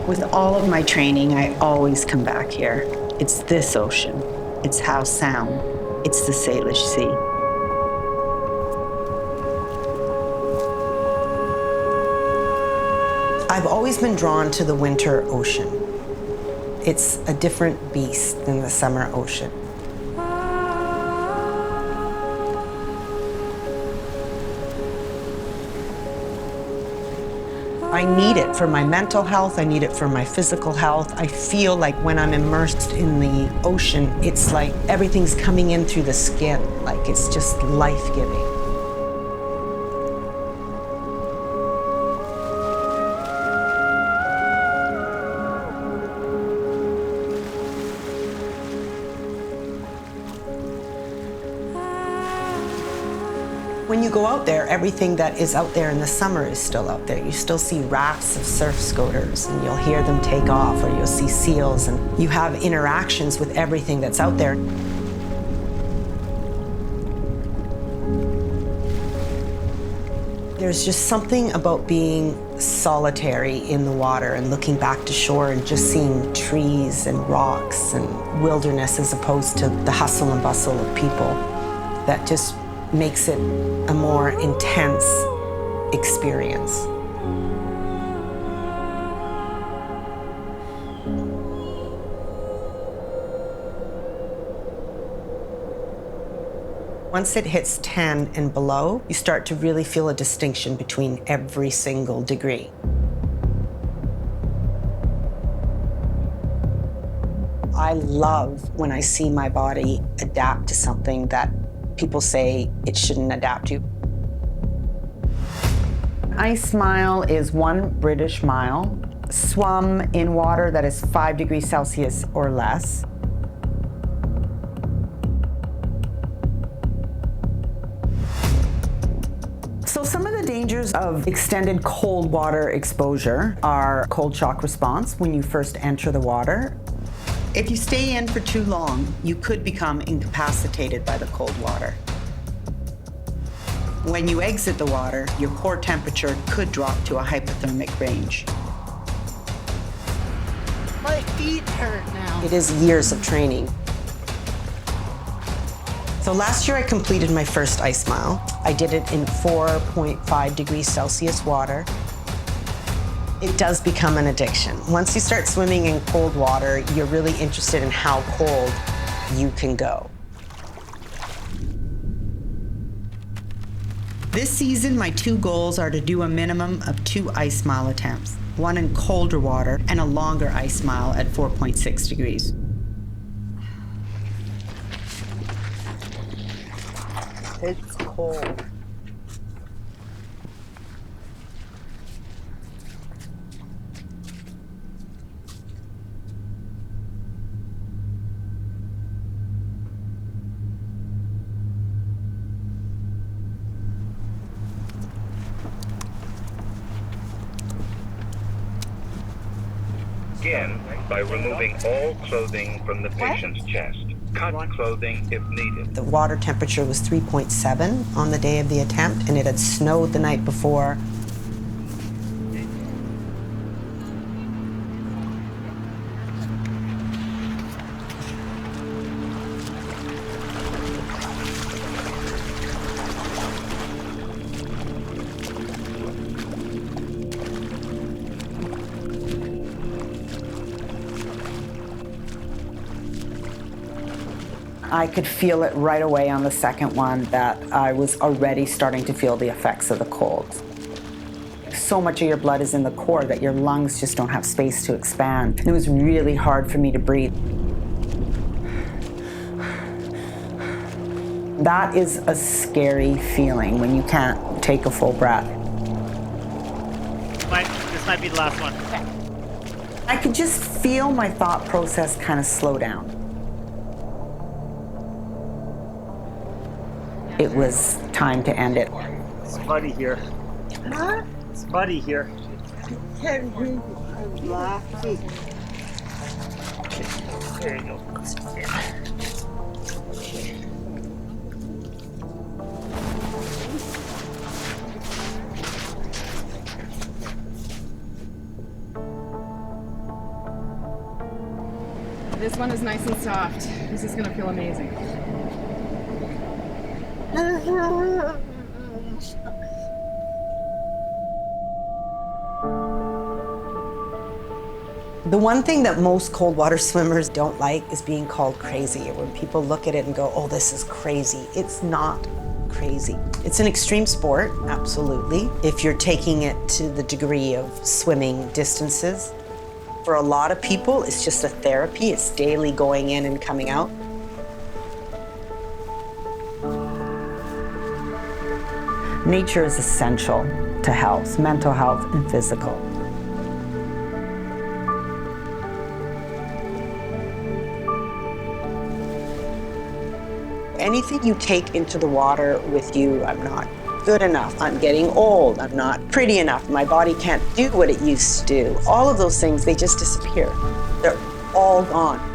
With all of my training, I always come back here. It's this ocean. It's Howe Sound. It's the Salish Sea. I've always been drawn to the winter ocean. It's a different beast than the summer ocean. I need it for my mental health, I need it for my physical health. I feel like when I'm immersed in the ocean, it's like everything's coming in through the skin, like it's just life-giving. When you go out there, everything that is out there in the summer is still out there. You still see rafts of surf scooters, and you'll hear them take off, or you'll see seals, and you have interactions with everything that's out there. There's just something about being solitary in the water and looking back to shore and just seeing trees and rocks and wilderness as opposed to the hustle and bustle of people that just makes it a more intense experience. Once it hits 10 and below, you start to really feel a distinction between every single degree. I love when I see my body adapt to something that people say it shouldn't adapt to. Ice mile is 1 British mile, swum in water that is 5 degrees Celsius or less. So some of the dangers of extended cold water exposure are cold shock response when you first enter the water. If you stay in for too long, you could become incapacitated by the cold water. When you exit the water, your core temperature could drop to a hypothermic range. My feet hurt now. It is years of training. So last year I completed my first ice mile. I did it in 4.5 degrees Celsius water. It does become an addiction. Once you start swimming in cold water, you're really interested in how cold you can go. This season, my 2 goals are to do a minimum of 2 ice mile attempts, one in colder water and a longer ice mile at 4.6 degrees. It's cold. Begin by removing all clothing from the patient's chest. Cut clothing if needed. The water temperature was 3.7 on the day of the attempt, and it had snowed the night before. I could feel it right away on the second one that I was already starting to feel the effects of the cold. So much of your blood is in the core that your lungs just don't have space to expand. And it was really hard for me to breathe. That is a scary feeling when you can't take a full breath. This might be the last one. I could just feel my thought process kind of slow down. It was time to end it. It's muddy here. Huh? It's muddy here. I can't hear you. I'm laughing. There you go. this one is nice and soft. This is gonna feel amazing. The one thing that most cold water swimmers don't like is being called crazy. When people look at it and go, oh, this is crazy. It's not crazy. It's an extreme sport, absolutely, if you're taking it to the degree of swimming distances. For a lot of people, it's just a therapy. It's daily going in and coming out. Nature is essential to health, mental health and physical. Anything you take into the water with you, I'm not good enough, I'm getting old, I'm not pretty enough, my body can't do what it used to do. All of those things, they just disappear. They're all gone.